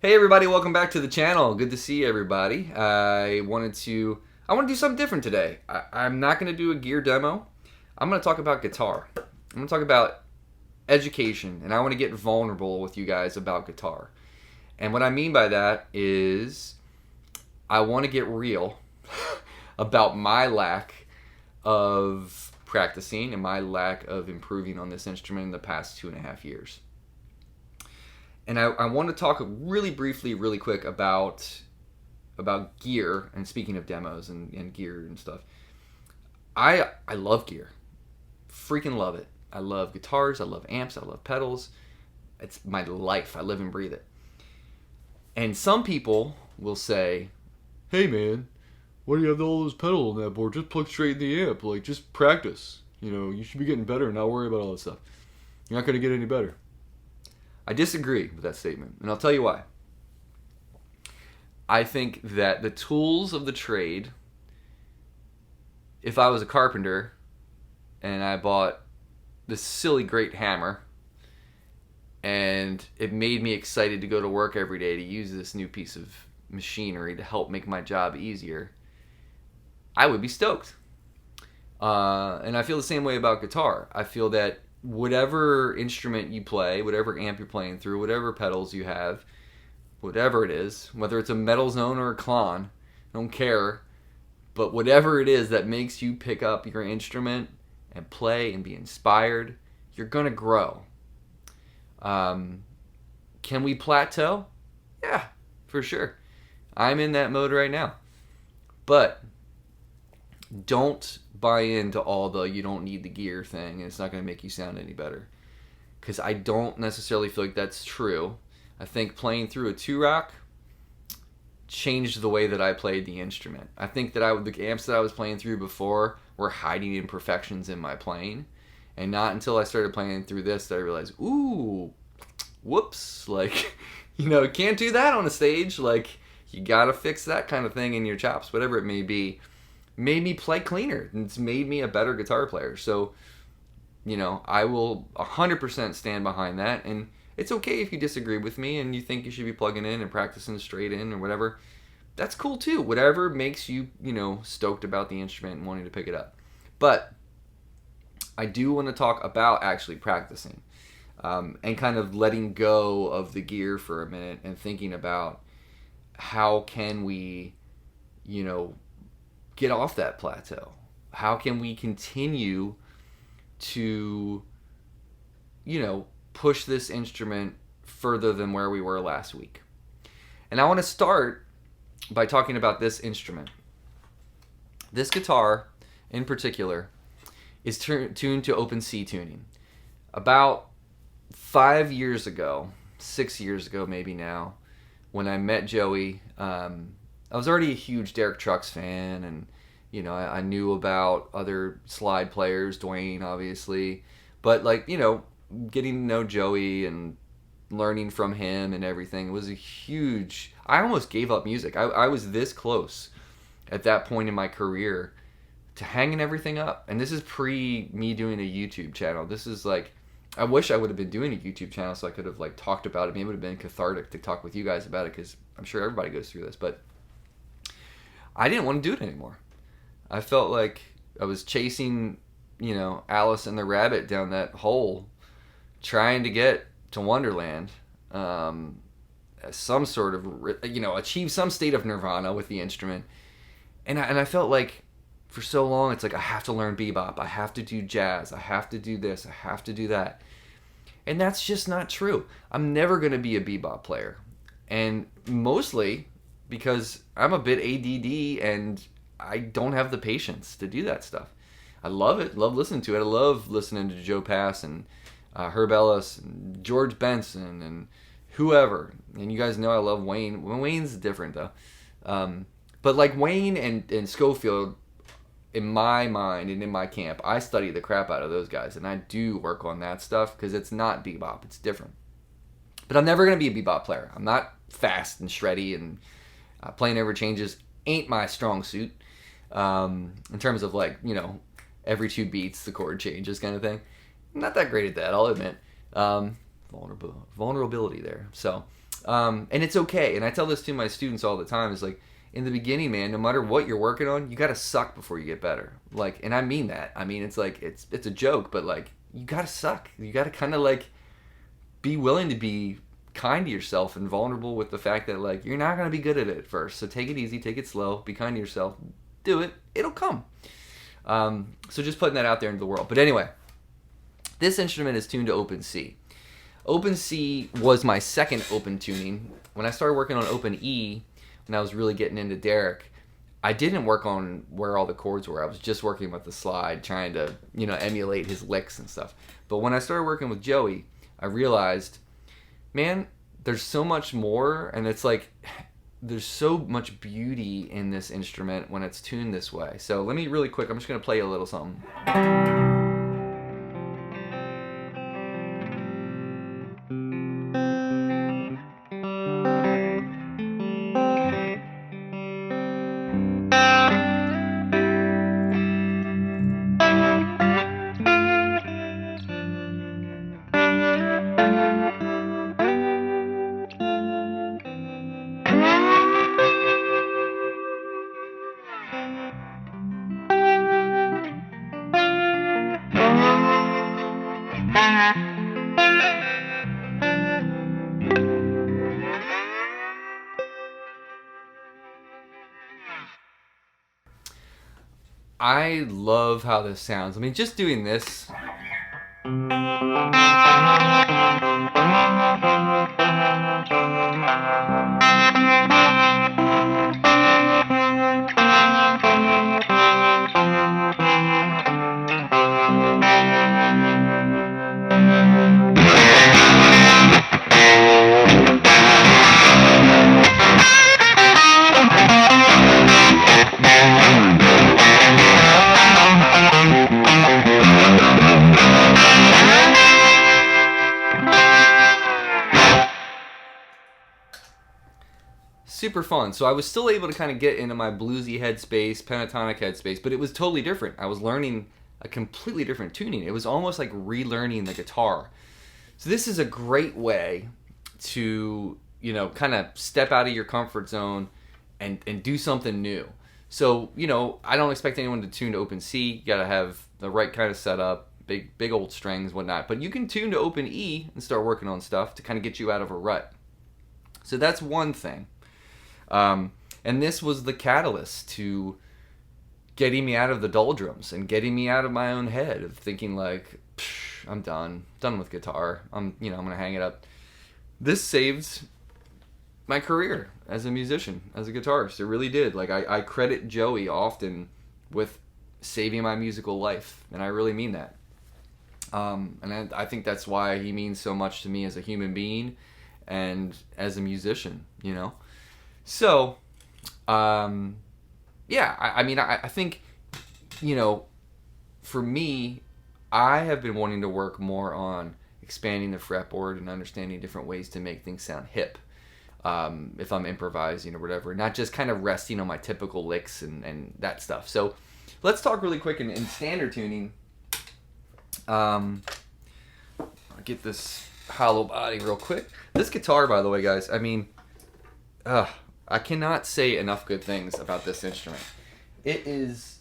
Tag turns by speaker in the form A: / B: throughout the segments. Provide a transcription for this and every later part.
A: Hey everybody, welcome back to the channel. Good to see everybody. I want to do something different today. I'm not going to do a gear demo. I'm going to talk about guitar. I'm going to talk about education, and I want to get vulnerable with you guys about guitar. And what I mean by that is I want to get real about my lack of practicing and my lack of improving on this instrument in the past 2.5 years. And I want to talk really briefly, really quick about gear. And speaking of demos and gear and stuff, I love gear, freaking love it. I love guitars, I love amps, I love pedals. It's my life. I live and breathe it. And some people will say, "Hey man, why do you have all those pedals on that board? Just plug straight in the amp. Like, just practice. You should be getting better and not worry about all that stuff. You're not going to get any better." I disagree with that statement, and I'll tell you why. I think that the tools of the trade, if I was a carpenter and I bought this silly great hammer and it made me excited to go to work every day to use this new piece of machinery to help make my job easier, I would be stoked. And I feel the same way about guitar. I feel that whatever instrument you play, whatever amp you're playing through, whatever pedals you have, whatever it is, whether it's a metal zone or a clon, I don't care, but whatever it is that makes you pick up your instrument and play and be inspired, you're gonna grow. Can we plateau? Yeah, for sure. I'm in that mode right now. But don't buy into all the "you don't need the gear" thing and it's not going to make you sound any better, because I don't necessarily feel like that's true. I think playing through a 2-rock changed the way that I played the instrument. I think that the amps that I was playing through before were hiding imperfections in my playing, and not until I started playing through this that I realized, ooh, whoops, like, can't do that on a stage. Like, you gotta fix that kind of thing in your chops, whatever it may be. Made me play cleaner, and it's made me a better guitar player. So, I will 100% stand behind that, and it's okay if you disagree with me and you think you should be plugging in and practicing straight in or whatever. That's cool too. Whatever makes you, stoked about the instrument and wanting to pick it up. But I do want to talk about actually practicing, and kind of letting go of the gear for a minute and thinking about how can we, get off that plateau? How can we continue to, push this instrument further than where we were last week? And I want to start by talking about this instrument. This guitar, in particular, is tuned to open C tuning. About 5 years ago, 6 years ago maybe now, when I met Joey, I was already a huge Derek Trucks fan, and I knew about other slide players, Dwayne obviously, but getting to know Joey and learning from him and everything was a huge. I almost gave up music. I was this close at that point in my career to hanging everything up, and this is pre me doing a YouTube channel. This is I wish I would have been doing a YouTube channel so I could have talked about it. Maybe it would have been cathartic to talk with you guys about it, because I'm sure everybody goes through this, but I didn't want to do it anymore. I felt like I was chasing, Alice and the rabbit down that hole, trying to get to Wonderland, some sort of, achieve some state of nirvana with the instrument. And I felt like for so long, it's I have to learn bebop, I have to do jazz, I have to do this, I have to do that. And that's just not true. I'm never going to be a bebop player. And mostly because I'm a bit ADD and I don't have the patience to do that stuff. I love it, love listening to it. I love listening to Joe Pass and Herb Ellis and George Benson and whoever. And you guys know I love Wayne. Wayne's different though. But Wayne and Schofield, in my mind and in my camp, I study the crap out of those guys, and I do work on that stuff because it's not bebop, it's different. But I'm never going to be a bebop player. I'm not fast and shreddy, and playing over changes ain't my strong suit, in terms of every 2 beats the chord changes kind of thing. I'm not that great at that, I'll admit. Vulnerability there. So And it's okay. And I tell this to my students all the time. Is like, in the beginning, man, no matter what you're working on, you got to suck before you get better. Like, and I mean that. I mean, it's like, it's a joke, but like, you got to suck. You got to kind of like be willing to be kind to yourself and vulnerable with the fact that like, you're not going to be good at it at first. So take it easy, take it slow, be kind to yourself, do it. It'll come. So just putting that out there into the world. But anyway, this instrument is tuned to open C. Open C was my second open tuning. When I started working on open E, when I was really getting into Derek, I didn't work on where all the chords were. I was just working with the slide, trying to, emulate his licks and stuff. But when I started working with Joey, I realized, man, there's so much more, and it's like, there's so much beauty in this instrument when it's tuned this way. So let me really quick, I'm just going to play you a little something. I love how this sounds. I mean, just doing this. Super fun. So I was still able to kind of get into my bluesy headspace, pentatonic headspace, but it was totally different. I was learning a completely different tuning. It was almost like relearning the guitar. So this is a great way to, kind of step out of your comfort zone and do something new. So, I don't expect anyone to tune to open C. You got to have the right kind of setup, big old strings, whatnot. But you can tune to open E and start working on stuff to kind of get you out of a rut. So that's one thing. And this was the catalyst to getting me out of the doldrums and getting me out of my own head of thinking like, I'm done with guitar. I'm going to hang it up. This saved my career as a musician, as a guitarist. It really did. Like I credit Joey often with saving my musical life, and I really mean that. And I think that's why he means so much to me as a human being and as a musician, So, yeah, I think, for me, I have been wanting to work more on expanding the fretboard and understanding different ways to make things sound hip. If I'm improvising or whatever, not just kind of resting on my typical licks and that stuff. So let's talk really quick in standard tuning. I'll get this hollow body real quick. This guitar, by the way, guys, I cannot say enough good things about this instrument. It is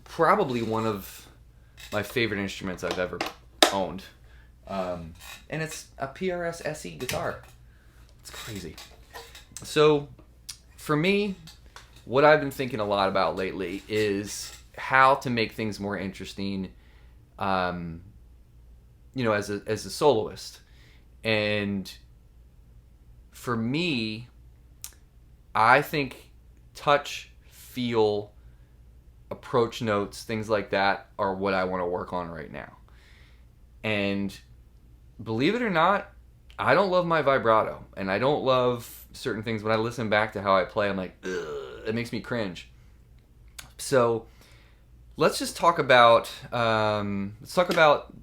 A: probably one of my favorite instruments I've ever owned. And it's a PRS SE guitar. It's crazy. So, for me, what I've been thinking a lot about lately is how to make things more interesting, as a soloist. And for me, I think touch, feel, approach notes, things like that are what I want to work on right now. And believe it or not, I don't love my vibrato, and I don't love certain things. When I listen back to how I play, I'm like, ugh, it makes me cringe. So let's just talk about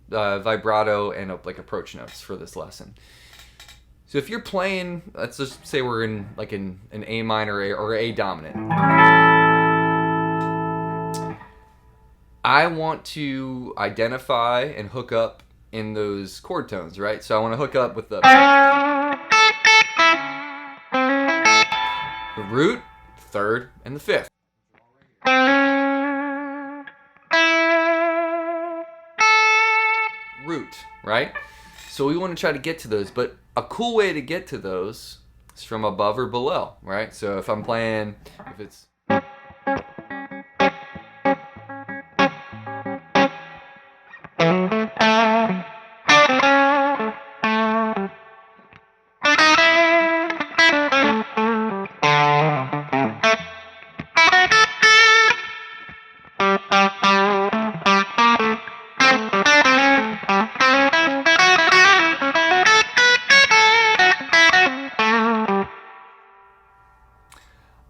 A: vibrato and approach notes for this lesson. So if you're playing, let's just say we're in an A minor or A dominant. I want to identify and hook up in those chord tones, right? So I want to hook up with the the root, third, and the fifth. Root, right? So we want to try to get to those, but a cool way to get to those is from above or below, right? So if I'm playing, if it's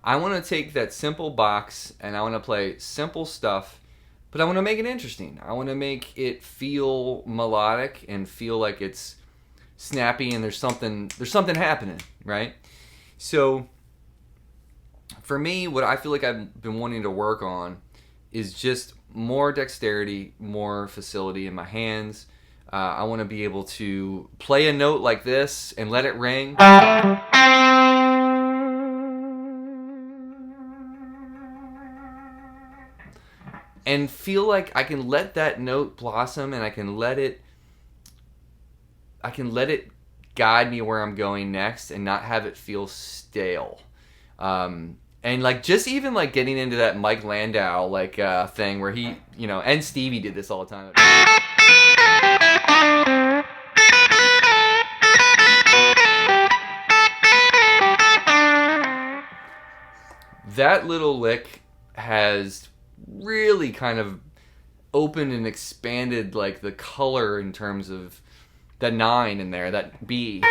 A: I want to take that simple box and I want to play simple stuff, but I want to make it interesting. I want to make it feel melodic and feel like it's snappy and there's something happening, right? So for me, what I feel like I've been wanting to work on is just more dexterity, more facility in my hands. I want to be able to play a note like this and let it ring. And feel like I can let that note blossom and I can let it guide me where I'm going next and not have it feel stale. And like just even like getting into that Mike Landau like thing where he, you know, and Stevie did this all the time. That little lick has really kind of opened and expanded like the color in terms of that 9 in there, that B.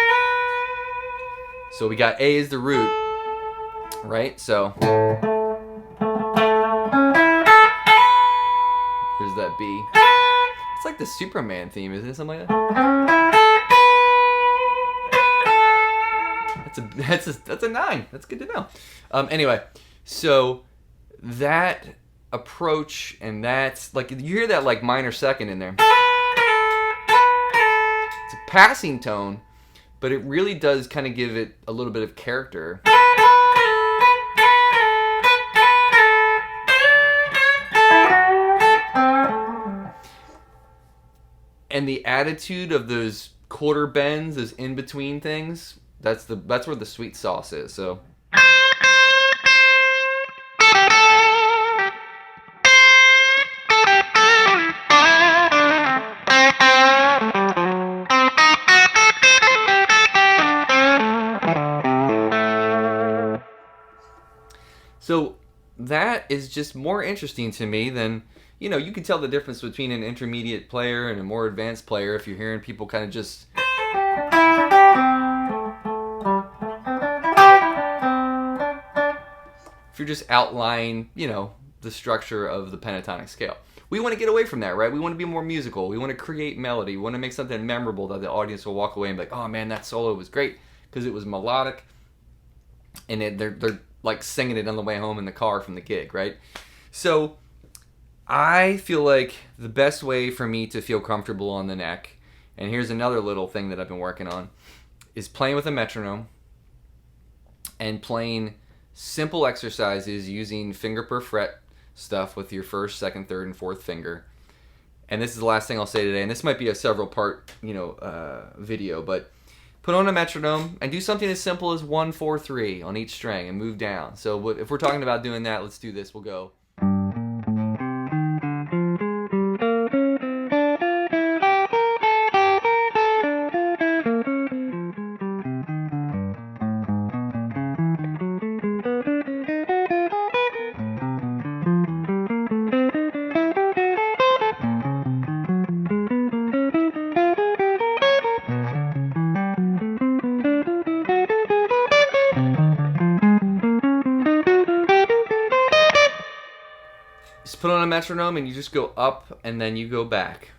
A: So we got A as the root, right? So there's that B. It's like the Superman theme, isn't it? Something like that. That's a 9. That's good to know. Anyway, so that approach and that's like you hear that like minor second in there. It's a passing tone, but it really does kind of give it a little bit of character. And the attitude of those quarter bends, those in between things, that's where the sweet sauce is. So So that is just more interesting to me than, you know, you can tell the difference between an intermediate player and a more advanced player if you're hearing people kind of just... If you're just outlining, you know, the structure of the pentatonic scale. We want to get away from that, right? We want to be more musical. We want to create melody. We want to make something memorable that the audience will walk away and be like, oh man, that solo was great because it was melodic. And they're like singing it on the way home in the car from the gig, right? So I feel like the best way for me to feel comfortable on the neck, and here's another little thing that I've been working on, is playing with a metronome and playing simple exercises using finger per fret stuff with your first, second, third, and fourth finger. And this is the last thing I'll say today, and this might be a several part, video, but put on a metronome and do something as simple as 1, 4, 3 on each string and move down. So if we're talking about doing that, let's do this. We'll go. Just put on a metronome and you just go up and then you go back.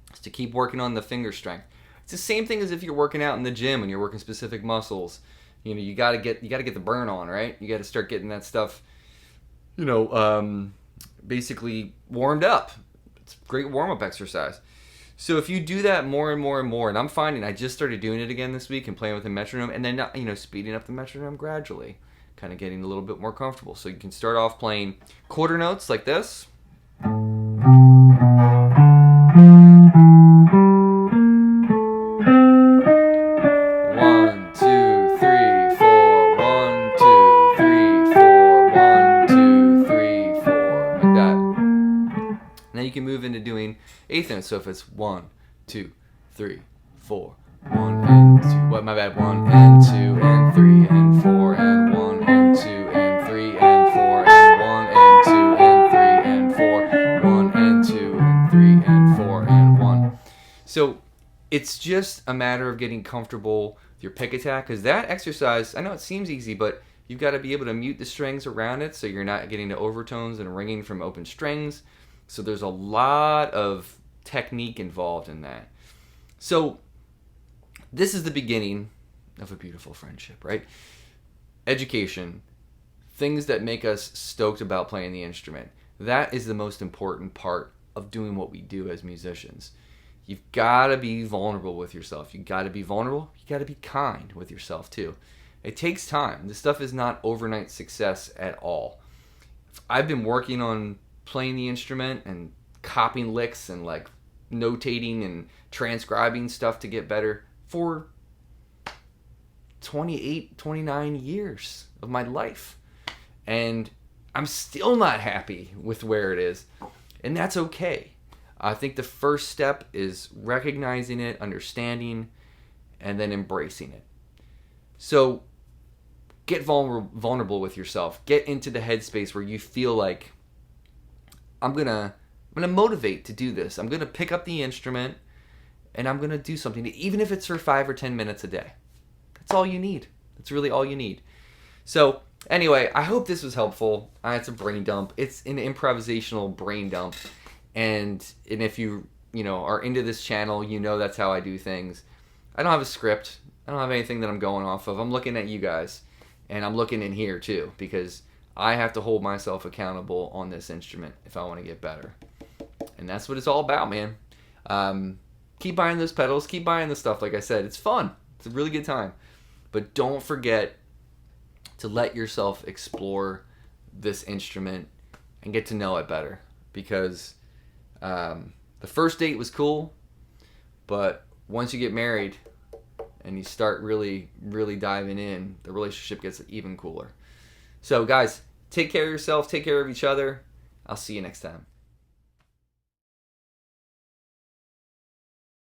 A: Just to keep working on the finger strength. It's the same thing as if you're working out in the gym and you're working specific muscles. You know, you gotta get the burn on, right? You gotta start getting that stuff, basically warmed up. It's a great warm-up exercise. So if you do that more and more and more, and I'm finding I just started doing it again this week and playing with the metronome, and then speeding up the metronome gradually. kind of getting a little bit more comfortable. So you can start off playing quarter notes like this. You can move into doing eighth notes. So if it's 1, 2, 3, 4, 1 and 2, my bad, 1 and 2 and 3 and 4 and 1 and 2 and 3 and 4 and 1 and 2 and 3 and 4, 1 and 2 and 3 and 4 and 1. So it's just a matter of getting comfortable with your pick attack, because that exercise, I know it seems easy, but you've got to be able to mute the strings around it so you're not getting to overtones and ringing from open strings. So there's a lot of technique involved in that. So this is the beginning of a beautiful friendship, right? Education, things that make us stoked about playing the instrument. That is the most important part of doing what we do as musicians. You've got to be vulnerable with yourself. You've got to be vulnerable. You've got to be kind with yourself too. It takes time. This stuff is not overnight success at all. I've been working on playing the instrument and copying licks and like notating and transcribing stuff to get better for 28, 29 years of my life. And I'm still not happy with where it is. And that's okay. I think the first step is recognizing it, understanding, and then embracing it. So get vulnerable with yourself. Get into the headspace where you feel like, I'm gonna motivate to do this. I'm gonna pick up the instrument and I'm gonna do something, even if it's for 5 or 10 minutes a day. That's all you need. That's really all you need. So anyway, I hope this was helpful. It's a brain dump. It's an improvisational brain dump. And if you are into this channel, that's how I do things. I don't have a script. I don't have anything that I'm going off of. I'm looking at you guys, and I'm looking in here too, because I have to hold myself accountable on this instrument if I want to get better. And that's what it's all about, man. Keep buying those pedals. Keep buying the stuff. Like I said, it's fun. It's a really good time. But don't forget to let yourself explore this instrument and get to know it better. Because the first date was cool, but once you get married and you start really, really diving in, the relationship gets even cooler. So guys, take care of yourself, take care of each other. I'll see you next time.